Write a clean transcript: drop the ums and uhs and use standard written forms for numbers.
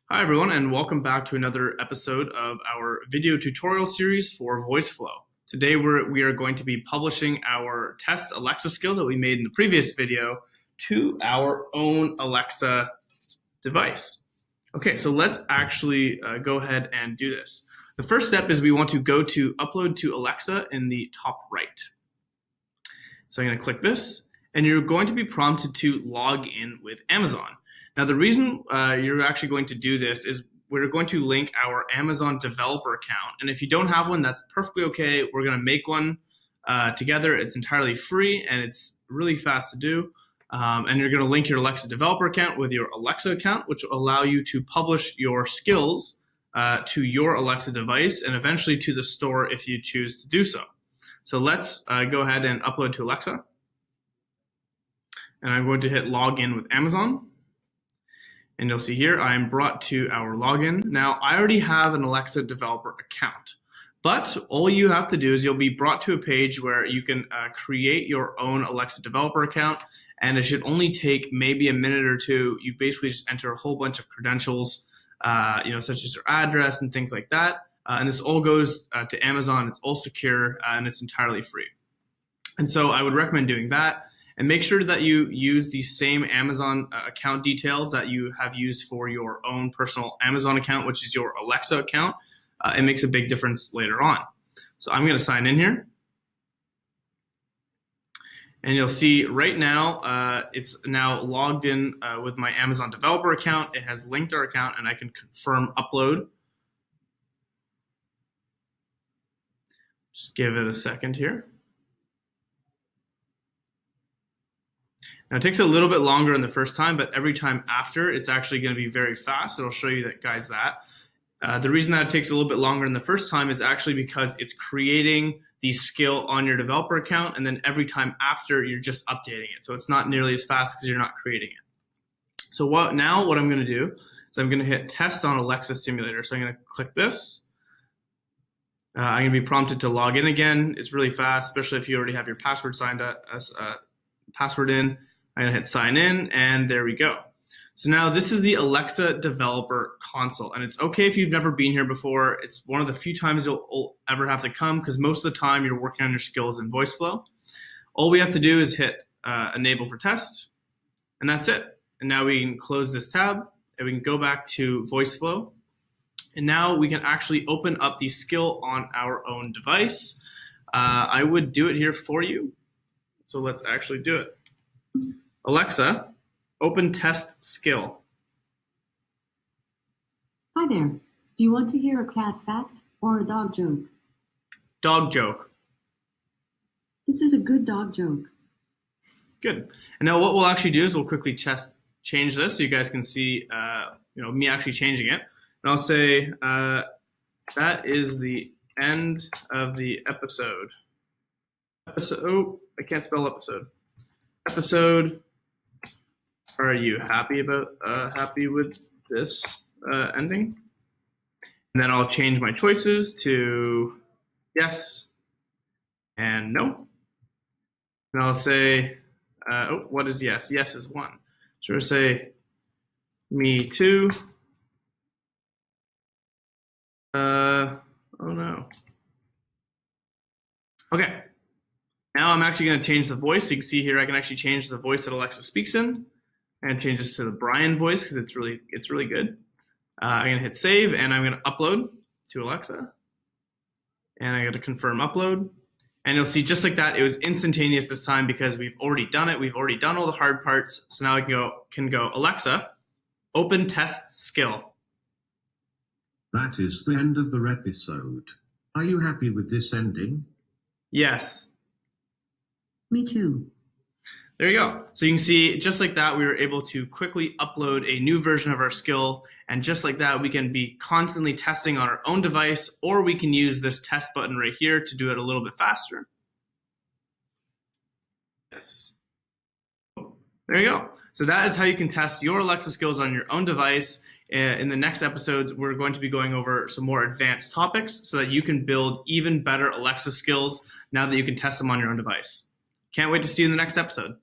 Hi everyone, and welcome back to another episode of our video tutorial series for Voiceflow. Today we are going to be publishing our test Alexa skill that we made in the previous video to our own Alexa device. Okay, so let's actually go ahead and do this. The first step is we want to go to Upload to Alexa in the top right. So I'm going to click this, and you're going to be prompted to log in with Amazon. Now, the reason you're actually going to do this is we're going to link our Amazon developer account. And if you don't have one, that's perfectly okay. We're going to make one together. It's entirely free, and it's really fast to do. And you're going to link your Alexa developer account with your Alexa account, which will allow you to publish your skills to your Alexa device and eventually to the store if you choose to do so. So let's go ahead and upload to Alexa. And I'm going to hit login with Amazon. And you'll see here, I'm brought to our login. Now, I already have an Alexa developer account, but all you have to do is you'll be brought to a page where you can create your own Alexa developer account, and it should only take maybe a minute or two. You basically just enter a whole bunch of credentials, such as your address and things like that. And this all goes to Amazon. It's all secure, and it's entirely free. And so I would recommend doing that. And make sure that you use the same Amazon account details that you have used for your own personal Amazon account, which is your Alexa account. It makes a big difference later on. So I'm going to sign in here. And you'll see right now, it's now logged in with my Amazon developer account. It has linked our account, and I can confirm upload. Just give it a second here. Now, it takes a little bit longer in the first time, but every time after, it's actually going to be very fast. It'll show you that, guys, that. The reason that it takes a little bit longer in the first time is actually because it's creating the skill on your developer account, and then every time after, you're just updating it. So it's not nearly as fast because you're not creating it. So what I'm going to do is I'm going to hit Test on Alexa Simulator. So I'm going to click this. I'm going to be prompted to log in again. It's really fast, especially if you already have your password password in. I'm going to hit sign in, and there we go. So now this is the Alexa developer console, and it's okay if you've never been here before. It's one of the few times you'll ever have to come because most of the time you're working on your skills in Voiceflow. All we have to do is hit enable for test, and that's it. And now we can close this tab, and we can go back to Voiceflow. And now we can actually open up the skill on our own device. I would do it here for you. So let's actually do it. Alexa, open test skill. Hi there. Do you want to hear a cat fact or a dog joke? Dog joke. This is a good dog joke. Good. And now what we'll actually do is we'll quickly change this so you guys can see me actually changing it. And I'll say that is the end of the episode. Oh, I can't spell episode. Episode. Are you happy with this ending? And then I'll change my choices to yes and no. And I'll say, what is yes? Yes is 1. So we'll say me too. Oh no. Okay. Now I'm actually going to change the voice. So you can see here I can actually change the voice that Alexa speaks in, and change this to the Brian voice because it's really good. I'm going to hit save, and I'm going to upload to Alexa, and I'm going to confirm upload. And you'll see just like that, it was instantaneous this time because we've already done it. We've already done all the hard parts. So now I can go Alexa, open test skill. That is the end of the episode. Are you happy with this ending? Yes. Me too. There you go. So you can see just like that, we were able to quickly upload a new version of our skill. And just like that, we can be constantly testing on our own device, or we can use this test button right here to do it a little bit faster. Yes. There you go. So that is how you can test your Alexa skills on your own device. In the next episodes, we're going to be going over some more advanced topics so that you can build even better Alexa skills now that you can test them on your own device. Can't wait to see you in the next episode.